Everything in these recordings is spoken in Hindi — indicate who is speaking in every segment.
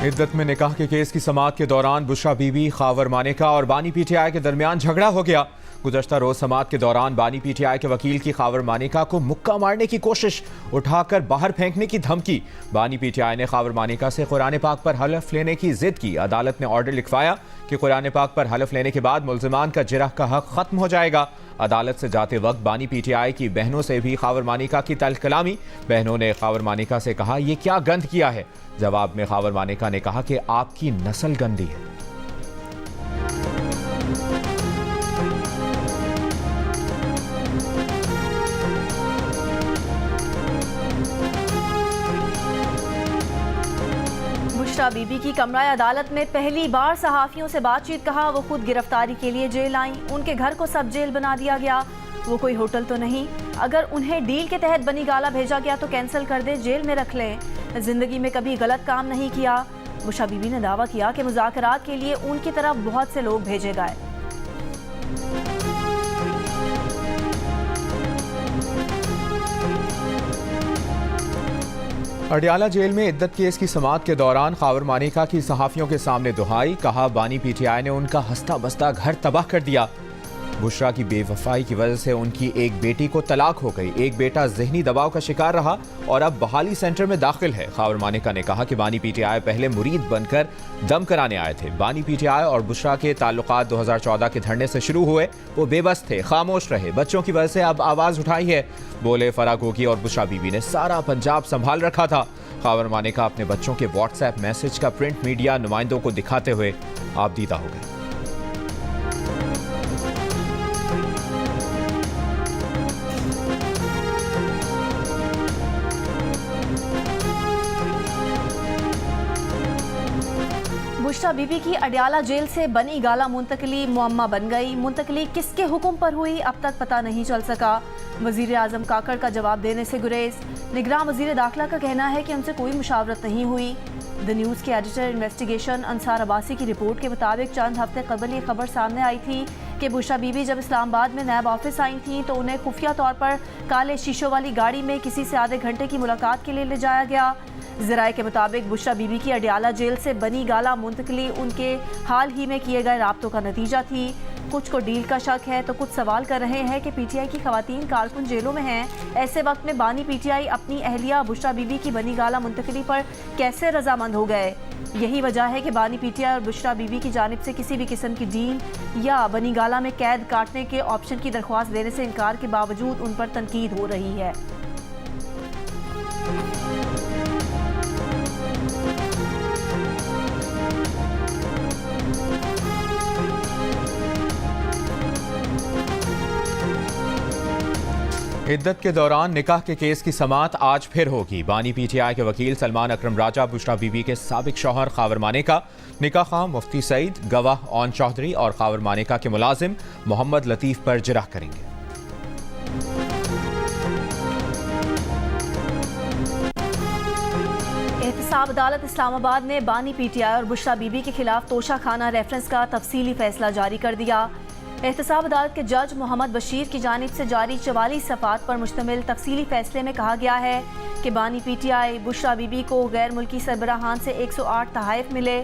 Speaker 1: इद्दत में निकाह के केस की समाअत के दौरान बुशरा बीबी, खावर मानेका और बानी पीटीआई के दरमियान झगड़ा हो गया। गुज़श्ता रोज समाअत के दौरान बानी पीटीआई के वकील की खावर मानेका को मुक्का मारने की कोशिश, उठाकर बाहर फेंकने की धमकी। बानी पीटीआई ने खावर मानेका से कुरान पाक पर हलफ लेने की जिद की। अदालत ने ऑर्डर लिखवाया कि कुरान पाक पर हलफ लेने के बाद मुल्जिमान का जिरह का हक खत्म हो जाएगा। अदालत से जाते वक्त बानी पीटीआई की बहनों से भी खावर मानेका की तल्ख कलामी। बहनों ने खावर मानेका से कहा, ये क्या गंद किया है। जवाब में खावर मानेका ने कहा कि आपकी नस्ल गंदी है।
Speaker 2: बुशरा बीबी की कमरा अदालत में पहली बार सहाफियों से बातचीत। कहा वो खुद गिरफ्तारी के लिए जेल आई, उनके घर को सब जेल बना दिया गया। वो कोई होटल तो नहीं, अगर उन्हें डील के तहत बनी गाला भेजा गया तो कैंसिल कर दे, जेल में रख लें। जिंदगी में कभी गलत काम नहीं किया। बुशरा बीबी ने दावा किया कि मुज़ाकरात के लिए उनकी तरफ बहुत से लोग भेजे गए।
Speaker 1: अडियाला जेल में इद्दत केस की समाअत के दौरान खावर मानेका की सहाफियों के सामने दुहाई। कहा, बानी पीटीआई ने उनका हंसता बसता घर तबाह कर दिया। बुशरा की बेवफाई की वजह से उनकी एक बेटी को तलाक हो गई। एक बेटा जहनी दबाव का शिकार रहा और अब बहाली सेंटर में दाखिल है। खावर मानेका ने कहा कि बानी पीटीआई पहले मुरीद बनकर दम कराने आए थे। बानी पीटीआई और बुशरा के ताल्लुकात 2014 के धरने से शुरू हुए। वो बेबस थे, खामोश रहे। बच्चों की वजह से अब आवाज उठाई है। बोले, फराह गोगी और बुशरा बीबी ने सारा पंजाब संभाल रखा था। खावर मानेका अपने बच्चों के व्हाट्सएप मैसेज का प्रिंट मीडिया नुमाइंदों को दिखाते हुए आपदीदा हो गए।
Speaker 2: बुशरा बीबी की अडियाला जेल से बनी गाला मुंतकली मुअम्मा बन गई। मुंतकली किसके हुक्म पर हुई, अब तक पता नहीं चल सका। वजीर आजम काकड़ का जवाब देने से गुरेज। निगरान वजीर दाखिला का कहना है कि उनसे कोई मुशावरत नहीं हुई। द न्यूज़ के एडिटर इन्वेस्टिगेशन अंसार अब्बासी की रिपोर्ट के मुताबिक चंद हफ्ते कबल ये खबर सामने आई थी कि बुशरा बीबी जब इस्लामाबाद में नैब ऑफिस आई थी तो उन्हें खुफिया तौर पर काले शीशों वाली गाड़ी में किसी से आधे घंटे की मुलाकात के लिए ले जाया गया। ज़राए के मुताबिक बुशरा बीबी की अडियाला जेल से बनी गाला मुंतकली उनके हाल ही में किए गए राब्तों का नतीजा थी। कुछ को डील का शक है तो कुछ सवाल कर रहे हैं कि पीटीआई की खवातीन कारकुन जेलों में हैं। ऐसे वक्त में बानी पीटीआई अपनी अहलिया बुशरा बीबी की बनी गाला मुंतकली पर कैसे रजामंद हो गए। यही वजह है कि बानी पीटीआई और बुशरा बीबी की जानिब से किसी भी किस्म की डील या बनी गाला में कैद काटने के ऑप्शन की दरख्वास्त देने से इनकार के बावजूद उन पर तनकीद हो रही है।
Speaker 1: इद्दत के दौरान निकाह के केस की समाअत आज फिर होगी। बानी पीटीआई के वकील सलमान अकरम राजा बुशरा बीबी के साबिक शौहर खावर मानेका, निकाह खां मुफ्ती सईद, गवाह ओन चौधरी और खावर मानेका के मुलाजिम मोहम्मद लतीफ़ पर जिरह करेंगे।
Speaker 2: एहतसाब अदालत इस्लामाबाद ने बानी पीटीआई और बुशरा बीबी के खिलाफ तोशा खाना रेफरेंस का तफसीली फैसला जारी कर दिया। एहतसाब अदालत के जज मोहम्मद बशीर की जानिब से जारी 44 सफ़ात पर मुश्तमिल तफसीली फैसले में कहा गया है कि बानी पीटीआई बुशरा बीबी को गैर मुल्की सरबराहान से 108 तहाइफ मिले।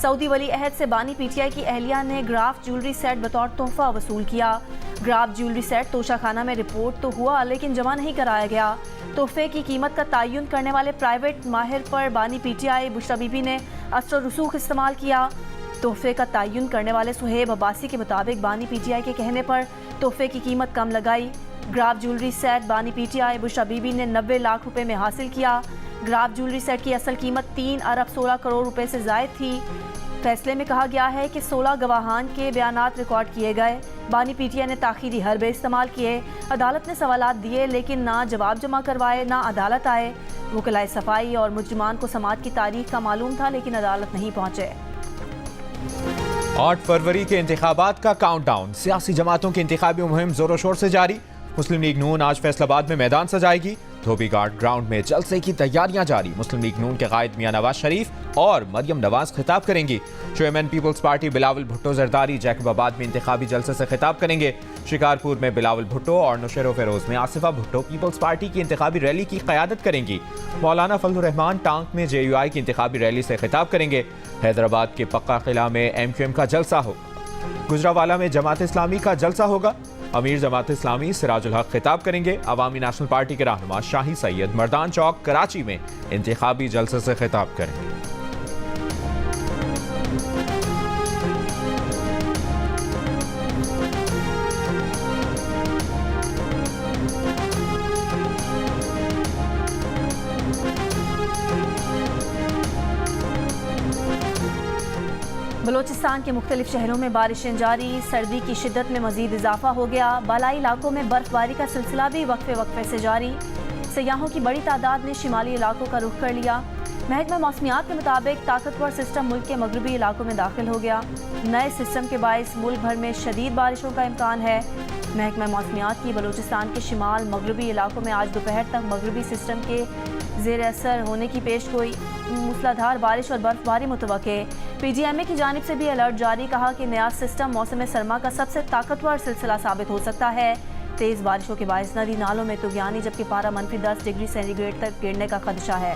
Speaker 2: सऊदी वली अहद से बानी पीटीआई की अहलिया ने ग्राफ ज्वेलरी सेट बतौर तोहफा वसूल किया। ग्राफ ज्वेलरी सेट तोशा खाना में रिपोर्ट तो हुआ लेकिन जमा नहीं कराया गया। तोहफे की कीमत का तयन करने वाले प्राइवेट माहिर पर बानी पीटीआई बुशरा बीबी ने असर रसूख इस्तेमाल किया। तोहफे का तयन करने वाले सुहेब अब्बासी के मुताबिक बानी पीटीआई के कहने पर तोहफे की कीमत कम लगाई। ग्राफ ज्वेलरी सेट बानी पीटीआई बुशरा बीबी ने 90 लाख रुपए में हासिल किया। ग्राफ ज्वेलरी सेट की असल कीमत 3 अरब 16 करोड़ रुपए से जायद थी। फैसले में कहा गया है कि 16 गवाहान के बयानात रिकॉर्ड किए गए। बानी पीटीआई ने ताखीरी हरबे इस्तेमाल किए। अदालत ने सवालात दिए लेकिन ना जवाब जमा करवाए, ना अदालत आए। वकलाए सफाई और मुजरिमान को समाअत की तारीख का मालूम था लेकिन अदालत नहीं पहुंचे।
Speaker 1: 8 फरवरी के इंतखाबात का काउंटडाउन। सियासी जमातों की इंतखाबी मुहिम जोरों शोर से जारी। मुस्लिम लीग नून आज फैसलाबाद में मैदान सजाएगी धोबी घाट ग्राउंड में जलसे की तैयारियां जारी। मुस्लिम लीग नून के कायद मियां नवाज शरीफ और मरियम नवाज खिताब करेंगी। चेयरमैन पीपल्स पार्टी बिलावल भुट्टो जरदारी जैकबाबाद में इंतखाबी जलसे से खिताब करेंगे। शिकारपुर में बिलावल भुट्टो और नौशेरो फेरोज में आसिफा भुट्टो पीपल्स पार्टी की इंतखाबी रैली की क़यादत करेंगी। मौलाना फजलुर रहमान टांक में JUI की इंतखाबी रैली से खिताब करेंगे। हैदराबाद के पक्का किला में MQM का जलसा होगा। गुजरावाला में जमात इस्लामी का जलसा होगा। अमीर जमात इस्लामी सिराजुल हक खिताब करेंगे। अवामी नेशनल पार्टी के रहनुमा शाही सैयद मर्दान चौक कराची में इंतखाबी जलसे से खिताब करेंगे।
Speaker 2: बलोचिस्तान के मुख्तलिफ शहरों में बारिशें जारी। सर्दी की शिद्दत में मजीद इजाफा हो गया। बालाई इलाकों में बर्फबारी का सिलसिला भी वक्फे से जारी। सयाहों की बड़ी तादाद ने शिमाली इलाकों का रुख कर लिया। महकमा मौसमियात के मुताबिक ताकतवर सिस्टम मुल्क के मगरबी इलाकों में दाखिल हो गया। नए सिस्टम के बायस मुल्क भर में शदीद बारिशों का इम्कान है। महकमा मौसमियात की बलोचिस्तान के शिमाल मगरबी इलाकों में आज दोपहर तक मगरबी सिस्टम के ज़ेर असर होने की पेश गोई। मूसलाधार बारिश और बर्फबारी मुतवक्के। PGMA की जानिब से भी अलर्ट जारी। कहा कि नया सिस्टम मौसम सरमा का सबसे ताकतवर सिलसिला साबित हो सकता है। तेज़ बारिशों के बायस नदी नालों में तुगयानी, जबकि पारा -10 डिग्री सेंटीग्रेड तक गिरने का खदशा है।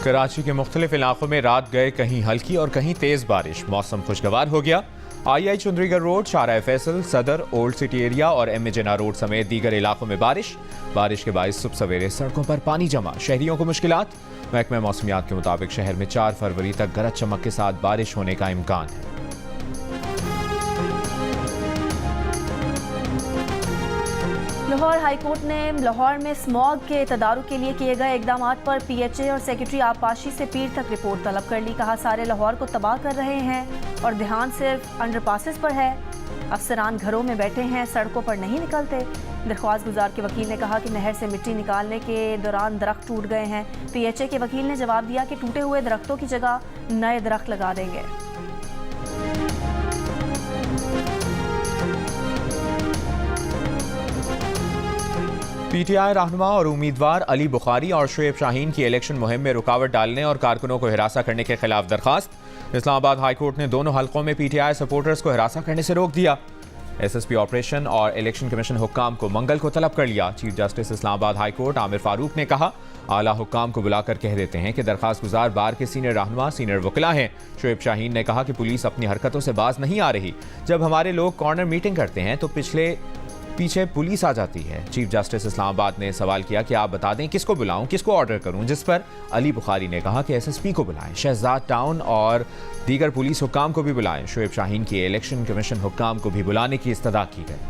Speaker 1: कराची के मुख्तलिफ इलाकों में रात गए कहीं हल्की और कहीं तेज बारिश। मौसम खुशगवार हो गया। II चुंदरीगढ़ रोड, शाहराह फैसल, सदर, ओल्ड सिटी एरिया और MA जिन्ना रोड समेत दीगर इलाकों में बारिश के बायस सुबह सवेरे सड़कों पर पानी जमा, शहरियों को मुश्किलात। महकमा मौसमियात के मुताबिक शहर में 4 फरवरी तक गरज चमक के साथ बारिश होने का इम्कान है।
Speaker 2: लाहौर हाईकोर्ट ने लाहौर में स्मॉग के तदारुक के लिए किए गए इकदाम पर PHA और सेक्रेटरी आबपाशी से पीर तक रिपोर्ट तलब कर ली। कहा सारे लाहौर को तबाह कर रहे हैं और ध्यान सिर्फ अंडरपासेस पर है। अफसरान घरों में बैठे हैं, सड़कों पर नहीं निकलते। दरख्वास्त गुजार के वकील ने कहा कि नहर से मिट्टी निकालने के दौरान दरख्त टूट गए हैं। PHA के वकील ने जवाब दिया कि टूटे हुए दरख्तों की जगह नए दरख्त लगा देंगे।
Speaker 1: PTI रहनुमा और उम्मीदवार अली बुखारी और शुएब शाहीन की इलेक्शन मुहिम में रुकावट डालने और कारकुनों को हिरासा करने के खिलाफ दरखास्त। इस्लामाबाद हाईकोर्ट ने दोनों हलकों में PTI सपोर्टर्स को हिरासा करने से रोक दिया। SSP ऑपरेशन और इलेक्शन कमीशन हुक्काम को मंगल को तलब कर लिया। Chief justice Islamabad high court Aamir Farooq ने कहा आला हुक्काम को बुलाकर कह देते हैं कि दरखास्त गुजार बार के सीनियर रहनुमा सीनियर वकिला हैं। शुएब शाहीन ने कहा कि पुलिस अपनी हरकतों से बाज नहीं आ रही। जब हमारे लोग कॉर्नर मीटिंग करते हैं तो पीछे पुलिस आ जाती है। चीफ जस्टिस इस्लामाबाद ने सवाल किया कि आप बता दें किसको बुलाऊं, किसको ऑर्डर करूं, जिस पर अली बुखारी ने कहा कि SSP को बुलाएं, शहजाद टाउन और दीगर पुलिस हुक्काम को भी बुलाएं। शुएब शाहीन की इलेक्शन कमीशन हुक्काम को भी बुलाने की इस्तदा की गई।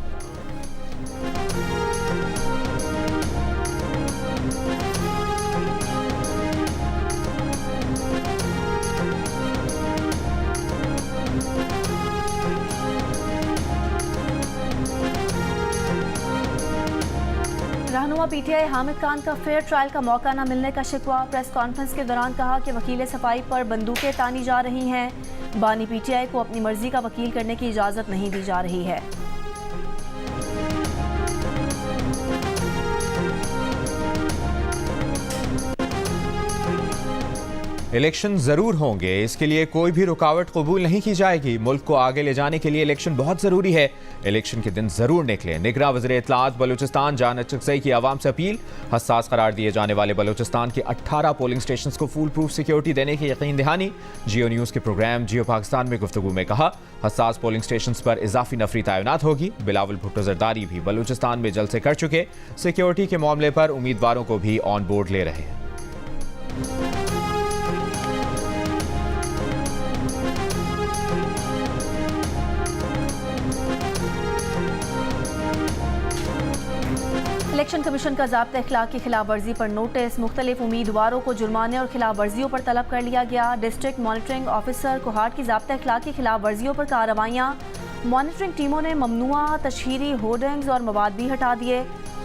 Speaker 2: रहनुमा PTI हामिद खान का फेयर ट्रायल का मौका न मिलने का शिकवा। प्रेस कॉन्फ्रेंस के दौरान कहा कि वकील सफाई पर बंदूकें तानी जा रही हैं। बानी PTI को अपनी मर्जी का वकील करने की इजाज़त नहीं दी जा रही है।
Speaker 1: इलेक्शन जरूर होंगे, इसके लिए कोई भी रुकावट कबूल नहीं की जाएगी। मुल्क को आगे ले जाने के लिए इलेक्शन बहुत जरूरी है। इलेक्शन के दिन जरूर निकले। निगरां वज़ीर इत्तलात बलूचिस्तान जान अचकज़ई की आवाम से अपील। हसास करार दिए जाने वाले बलूचिस्तान के 18 पोलिंग स्टेशन को फूल प्रूफ सिक्योरिटी देने की यकीन दहानी। जियो न्यूज़ के प्रोग्राम जियो पाकिस्तान में गुफ्तगू में कहा हसास पोलिंग स्टेशन पर इजाफी नफरी तैनात होगी। बिलावल भुट्टो जरदारी भी बलूचिस्तान में जलसे कर चुके, सिक्योरिटी के मामले पर उम्मीदवारों को भी ऑन बोर्ड ले रहे हैं।
Speaker 2: इलेक्शन कमीशन का ज़ाब्ता इखलाक की खिलाफ वर्जी पर नोटिस। मुख्तलिफ उम्मीदवारों को जुर्माने और खिलाफ वर्जियों पर तलब कर लिया गया। डिस्ट्रिक्ट मॉनिटरिंग ऑफिसर कोहाट की ज़ाब्ता इखलाक की खिलाफ वर्जियों पर कार्रवाइयाँ। मॉनिटरिंग टीमों ने ममनुआ तशहीरी होर्डिंग्स और मवाद भी हटा दिए।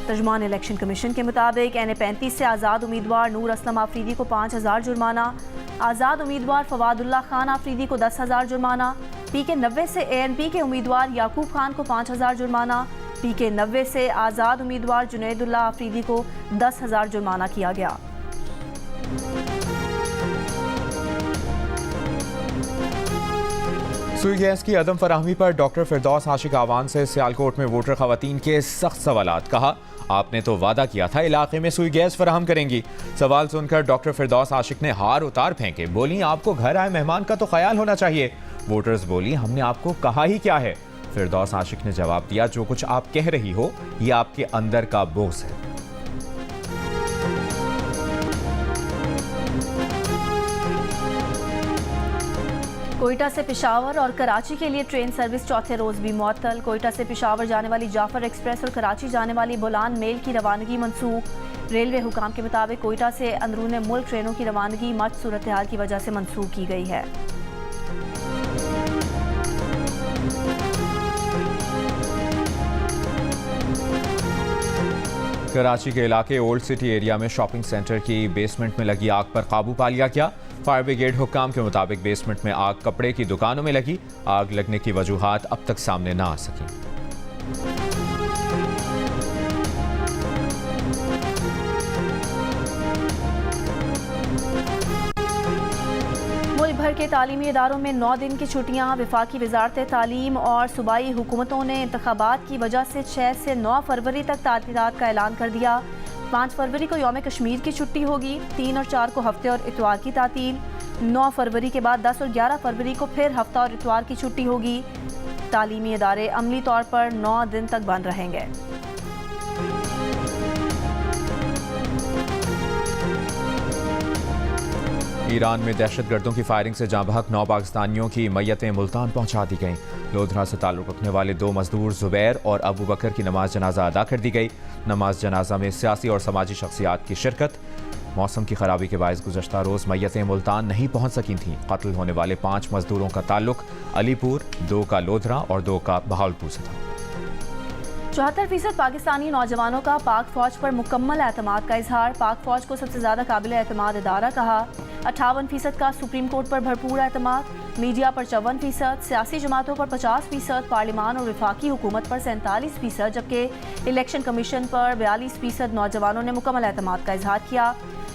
Speaker 2: तर्जुमान इलेक्शन कमीशन के मुताबिक NA-35 से आज़ाद उम्मीदवार नूर असलम आफरीदी को 5,000 जुर्माना, आज़ाद उम्मीदवार फवादुल्ला खान आफरीदी को 10,000 जुर्माना, PK-90 से ANP के उम्मीदवार याकूब खान को 5,000 जुर्माना, PK-90 से आज़ाद उम्मीदवार जुनैदुल्लाह आफरीदी को 10,000 जुर्माना किया गया।
Speaker 1: सुई गैस की अदम फराहमी पर डॉक्टर फिरदौस आशिक आवान से सियालकोट में वोटर खवातीन के सख्त सवालात। कहा, आपने तो वादा किया था इलाके में सुई गैस फराहम करेंगी। सवाल सुनकर डॉक्टर फिरदौस आशिक ने हार उतार फेंके। बोली, आपको घर आए मेहमान का तो ख्याल होना चाहिए। वोटर्स बोली, हमने आपको कहा ही क्या है। फिरदौस आशिक ने जवाब दिया, जो कुछ आप कह रही हो ये आपके अंदर का बोझ है।
Speaker 2: कोयटा से पेशावर और कराची के लिए ट्रेन सर्विस चौथे रोज भी मुअत्तल। कोयटा से पेशावर जाने वाली जाफर एक्सप्रेस और कराची जाने वाली बोलान मेल की रवानगी मनसूख। रेलवे हुकाम के मुताबिक कोयटा से अंदरून मुल्क ट्रेनों की रवानगी मट सूरत हाल की वजह से मनसूख की गई है।
Speaker 1: कराची के इलाके ओल्ड सिटी एरिया में शॉपिंग सेंटर की बेसमेंट में लगी आग पर काबू पा लिया गया। फायर ब्रिगेड हुक्काम के मुताबिक बेसमेंट में आग कपड़े की दुकानों में लगी। आग लगने की वजूहात अब तक सामने ना आ सकी।
Speaker 2: मुल्क भर के तालीमी इदारों में 9 दिन की छुट्टियां। वफाकी वजारत तालीम और सूबाई हुकूमतों ने इंतखाबात की वजह से 6 से 9 फरवरी तक तातीलात का ऐलान कर दिया। 5 फरवरी को यौम कश्मीर की छुट्टी होगी। 3 और 4 को हफ्ते और इतवार की तातील। 9 फरवरी के बाद 10 और 11 फरवरी को फिर हफ्ता और इतवार की छुट्टी होगी। तालीमी इदारे अमली तौर पर 9 दिन तक बंद रहेंगे।
Speaker 1: ईरान में दहशतगर्दों की फायरिंग से जाँ बहक 9 पाकिस्तानियों की मैयतें मुल्तान पहुंचा दी गईं। लोधरा से ताल्लुक़ रखने वाले 2 मजदूर जुबैर और अबू बकर की नमाज जनाजा अदा कर दी गई। नमाज जनाजा में सियासी और समाजी शख्सियात की शिरकत। मौसम की खराबी के बायस गुज़श्ता रोज़ मैयतें मुल्तान नहीं पहुंच सकी थीं। कत्ल होने वाले 5 मजदूरों का ताल्लुक अलीपुर, 2 का लोधरा और 2 का बहावलपुर से था।
Speaker 2: 74% पाकिस्तानी नौजवानों का पाक फौज पर मुकम्मल एतमाद का इजहार। पाक फौज को सबसे ज्यादा काबिल एतमाद इदारा कहा। 58% का सुप्रीम कोर्ट पर भरपूर एतमाद। मीडिया पर 54%, सियासी जमातों पर 50%, पार्लिमान और वफाकी हुकूमत पर 47%, जबकि इलेक्शन कमीशन पर 42% नौजवानों ने मुकम्मल एतमाद का इजहार किया।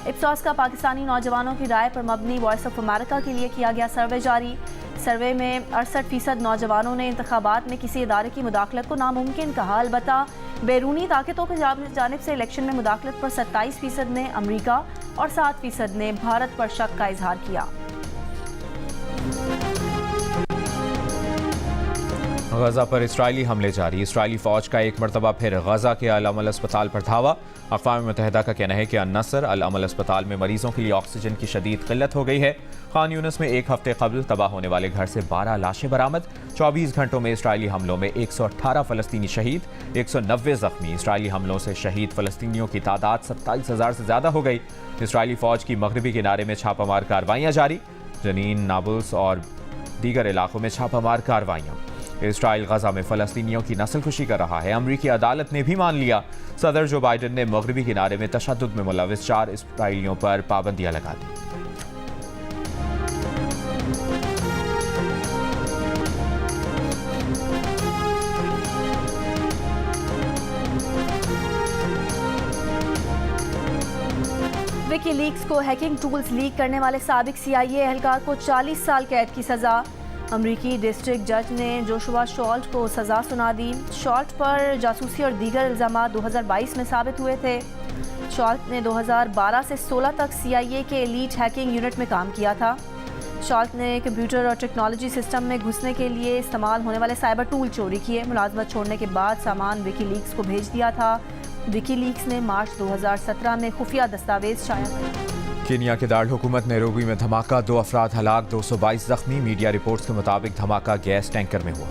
Speaker 2: इप्सॉस का पाकिस्तानी नौजवानों की राय पर मबनी वॉइस ऑफ अमेरिका के लिए किया गया सर्वे जारी। सर्वे में 68% नौजवानों ने इंतखाबात में किसी इदारे की मुदाखलत को नामुमकिन कहा। अलबत्ता बैरूनी ताकतों की जानिब से इलेक्शन में मुदाखलत पर 27% ने अमरीका और 7% ने भारत पर शक का इजहार किया।
Speaker 1: गजा पर इसराइली हमले जारी। इसराइली फौज का एक मरतबा फिर गजा के अल अमल अस्पताल पर धावा। अक़वाम मुत्तहिदा का कहना है कि अन-नसर अल अमल अस्पताल में मरीजों के लिए ऑक्सीजन की शदीद किल्लत हो गई है। खान यूनिस में 1 हफ्ते कबल तबाह होने वाले घर से 12 लाशें बरामद। 24 घंटों में इसराइली हमलों में 118 फ़लस्तीनी शहीद, 190 जख्मी। इसराइली हमलों से शहीद फ़लस्तीनियों की तादाद 27,000 से ज़्यादा हो गई। इसराइली फौज की मगरबी किनारे में छापामार कार्रवाइयाँ जारी। जनीन, नाबुल्स और दीगर इलाकों में छापामार कार्रवाइयाँ। इसराइल गजा में फ़लस्तीनियों की नस्लकुशी कर रहा है। अमरीकी अदालत ने भी मान लिया। सदर जो बाइडन ने मगरबी किनारे में तशद्दुद में मुलविस 4 इसराइलियों पर पाबंदियां लगा दी।
Speaker 2: विकीलीक्स को हैकिंग टूल्स लीक करने वाले साबिक CIA एहलकार को 40 साल कैद की सजा। अमरीकी डिस्ट्रिक्ट जज ने जोशुआ शॉल्ट को सजा सुना दी। शॉल्ट पर जासूसी और दीगर इल्जामात 2022 में साबित हुए थे। शॉल्ट ने 2012 से 16 तक CIA के एलीट हैकिंग यूनिट में काम किया था। शॉल्ट ने कंप्यूटर और टेक्नोलॉजी सिस्टम में घुसने के लिए इस्तेमाल होने वाले साइबर टूल चोरी किए। मुलाजमत छोड़ने के बाद सामान विकीलीक्स को भेज दिया था। विकीलीक्स ने मार्च 2017 में खुफिया दस्तावेज शाया किया।
Speaker 1: केनिया के दारुल हुकूमत नैरोबी में धमाका, 2 अफराद हलाक, 222 जख्मी। मीडिया रिपोर्ट्स के मुताबिक धमाका गैस टैंकर में हुआ।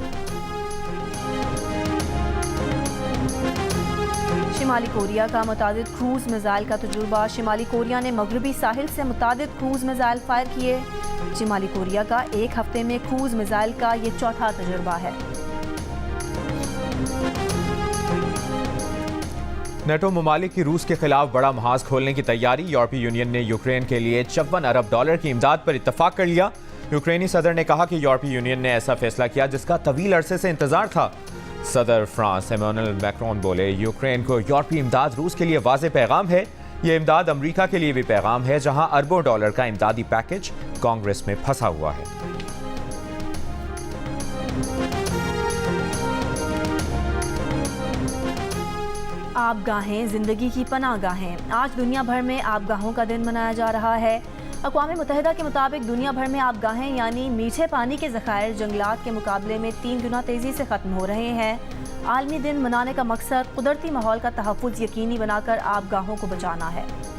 Speaker 2: शिमाली कोरिया का मुतादिद क्रूज मिसाइल का तजुर्बा। शिमाली कोरिया ने मगरबी साहिल से मुतादिद क्रूज मिसाइल फायर किए। शिमाली कोरिया का 1 हफ्ते में क्रूज मिसाइल का ये चौथा तजुर्बा है।
Speaker 1: नेटो ममालिक की रूस के खिलाफ बड़ा महाज खोलने की तैयारी। यूरोपीय यूनियन ने यूक्रेन के लिए $54 अरब की इमदाद पर इत्तफाक कर लिया। यूक्रेनी सदर ने कहा कि यूरोपीय यूनियन ने ऐसा फैसला किया जिसका तवील अरसे से इंतजार था। सदर फ्रांस इमैनुअल मैक्रोन बोले, यूक्रेन को यूरोपीय इमदाद रूस के लिए वाज़ेह पैगाम है। ये इमदाद अमरीका के लिए भी पैगाम है, जहां अरबों डॉलर का इमदादी पैकेज कांग्रेस में फंसा हुआ है।
Speaker 2: आबगाहें जिंदगी की पनाहगाहें। आज दुनिया भर में आबगाहों का दिन मनाया जा रहा है। अक़वाम मुत्तहिदा के मुताबिक दुनिया भर में आबगाहें यानी मीठे पानी के ज़खायर जंगलात के मुकाबले में 3 गुना तेज़ी से ख़त्म हो रहे हैं। आलमी दिन मनाने का मकसद कुदरती माहौल का तहफ़्फ़ुज़ यकीनी बनाकर आबगाहों को बचाना है।